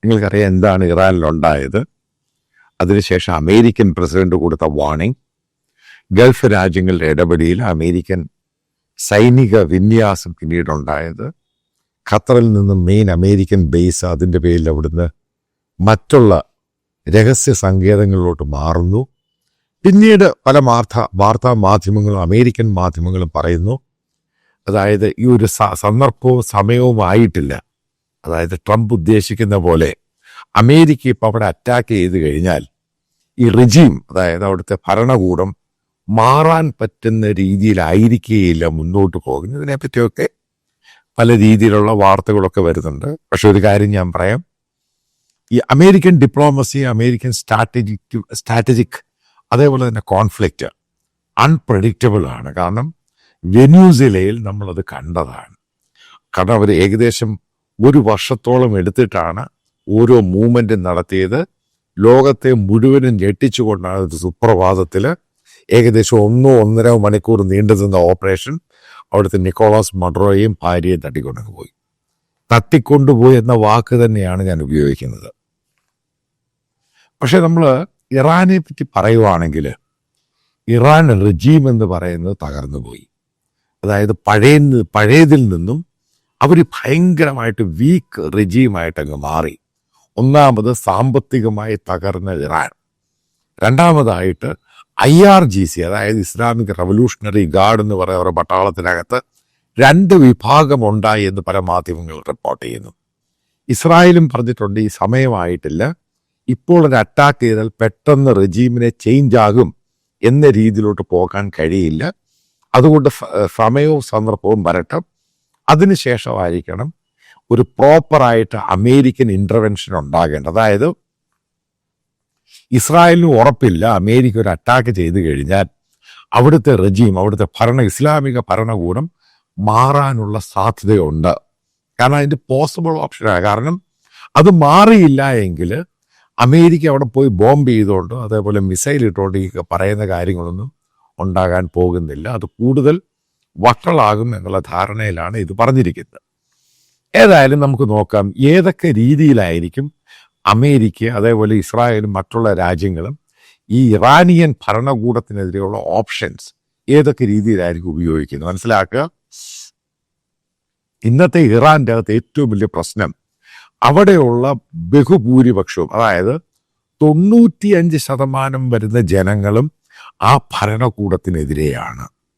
നിങ്ങൾക്കറിയാം എന്താണ് ഇറാനിലുണ്ടായത്. അതിനുശേഷം അമേരിക്കൻ പ്രസിഡന്റ് കൊടുത്ത വാർണിംഗ്, ഗൾഫ് രാജ്യങ്ങളുടെ ഇടപെടലിൽ അമേരിക്കൻ സൈനിക വിന്യാസം പിന്നീടുണ്ടായത്, ഖത്തറിൽ നിന്നും മെയിൻ അമേരിക്കൻ ബേസ് അതിൻ്റെ പേരിൽ അവിടുന്ന് മറ്റുള്ള രഹസ്യ സങ്കേതങ്ങളിലോട്ട് മാറുന്നു. പിന്നീട് പല വാർത്താ മാധ്യമങ്ങളും അമേരിക്കൻ മാധ്യമങ്ങളും പറയുന്നു, അതായത് ഈ ഒരു സന്ദർഭവും സമയവും ആയിട്ടില്ല. അതായത് ട്രംപ് ഉദ്ദേശിക്കുന്ന പോലെ അമേരിക്ക ഇപ്പം അവിടെ അറ്റാക്ക് ചെയ്ത് കഴിഞ്ഞാൽ ഈ റിജീം, അതായത് അവിടുത്തെ ഭരണകൂടം മാറാൻ പറ്റുന്ന രീതിയിലായിരിക്കുകയില്ല മുന്നോട്ട് പോകുന്നതിനെ പറ്റിയൊക്കെ പല രീതിയിലുള്ള വാർത്തകളൊക്കെ വരുന്നുണ്ട്. പക്ഷെ ഒരു കാര്യം ഞാൻ പറയാം, ഈ അമേരിക്കൻ ഡിപ്ലോമസി, അമേരിക്കൻ സ്ട്രാറ്റജിക് അതേപോലെ തന്നെ കോൺഫ്ലിക്റ്റ് അൺപ്രഡിക്റ്റബിൾ ആണ്. കാരണം വെനസ്വേലയിൽ നമ്മളത് കണ്ടതാണ്. കാരണം അവർ ഏകദേശം 1 വർഷത്തോളം എടുത്തിട്ടാണ് ഓരോ മൂവ്മെൻറ്റും നടത്തിയത്. ലോകത്തെ മുഴുവനും ഞെട്ടിച്ചുകൊണ്ടാണ് ഒരു സുപ്രഭാതത്തിൽ ഏകദേശം 1-1.5 മണിക്കൂർ നീണ്ടുനിന്ന ഓപ്പറേഷൻ അവിടുത്തെ നിക്കോളാസ് മഡുറോയും ഭാര്യയെ തട്ടിക്കൊണ്ടുപോയി. തട്ടിക്കൊണ്ടുപോയി എന്ന വാക്ക് തന്നെയാണ് ഞാൻ ഉപയോഗിക്കുന്നത്. പക്ഷെ നമ്മൾ ഇറാനെ പറ്റി പറയുവാണെങ്കിൽ ഇറാൻ റെജീം എന്ന് പറയുന്നത് തകർന്നുപോയി. അതായത് പഴയതിൽ നിന്നും അവർ ഭയങ്കരമായിട്ട് വീക്ക് റെജീമായിട്ട് അങ്ങ് മാറി. ഒന്നാമത് സാമ്പത്തികമായി തകർന്ന ഇറാൻ, രണ്ടാമതായിട്ട് IRGC അതായത് ഇസ്ലാമിക് റവല്യൂഷണറി ഗാർഡ് എന്ന് പറയുന്ന അവരുടെ പട്ടാളത്തിനകത്ത് 2 വിഭാഗം ഉണ്ടായി എന്ന് പല മാധ്യമങ്ങൾ റിപ്പോർട്ട് ചെയ്യുന്നു. ഇസ്രായേലും പറഞ്ഞിട്ടുണ്ട് ഈ സമയമായിട്ടില്ല, ഇപ്പോൾ ഒരു അറ്റാക്ക് ചെയ്താൽ പെട്ടെന്ന് റെജീമിനെ ചേഞ്ച് ആകും എന്ന രീതിയിലോട്ട് പോകാൻ കഴിയില്ല. അതുകൊണ്ട് സമയവും സന്ദർഭവും വരട്ടെ, അതിനുശേഷമായിരിക്കണം ഒരു പ്രോപ്പറായിട്ട് അമേരിക്കൻ ഇൻ്റർവെൻഷൻ ഉണ്ടാകേണ്ടത്. അതായത് ഇസ്രായേലിന് ഉറപ്പില്ല അമേരിക്ക ഒരു അറ്റാക്ക് ചെയ്തു കഴിഞ്ഞാൽ അവിടുത്തെ റെജീം, അവിടുത്തെ ഇസ്ലാമിക ഭരണകൂടം മാറാനുള്ള സാധ്യതയുണ്ട്. കാരണം അതിൻ്റെ പോസിബിൾ ഓപ്ഷനാണ്. കാരണം അത് മാറിയില്ല എങ്കിൽ അമേരിക്ക അവിടെ പോയി ബോംബ് ചെയ്തുകൊണ്ടോ അതേപോലെ മിസൈൽ ഇട്ടുകൊണ്ട് ഈ പറയുന്ന കാര്യങ്ങളൊന്നും ഉണ്ടാകാൻ പോകുന്നില്ല. അത് കൂടുതൽ വഷളാകും എന്നുള്ള ധാരണയിലാണ് ഇത് പറഞ്ഞിരിക്കുന്നത്. ഏതായാലും നമുക്ക് നോക്കാം ഏതൊക്കെ രീതിയിലായിരിക്കും അമേരിക്ക അതേപോലെ ഇസ്രായേലും മറ്റുള്ള രാജ്യങ്ങളും ഈ ഇറാനിയൻ ഭരണകൂടത്തിനെതിരെയുള്ള ഓപ്ഷൻസ് ഏതൊക്കെ രീതിയിലായിരിക്കും ഉപയോഗിക്കുന്നത് മനസ്സിലാക്കുക. ഇന്നത്തെ ഇറാൻ്റെ അകത്ത് ഏറ്റവും വലിയ പ്രശ്നം അവിടെയുള്ള ബഹുഭൂരിപക്ഷവും, അതായത് 95% വരുന്ന ജനങ്ങളും ആ ഭരണകൂടത്തിനെതിരെയാണ്.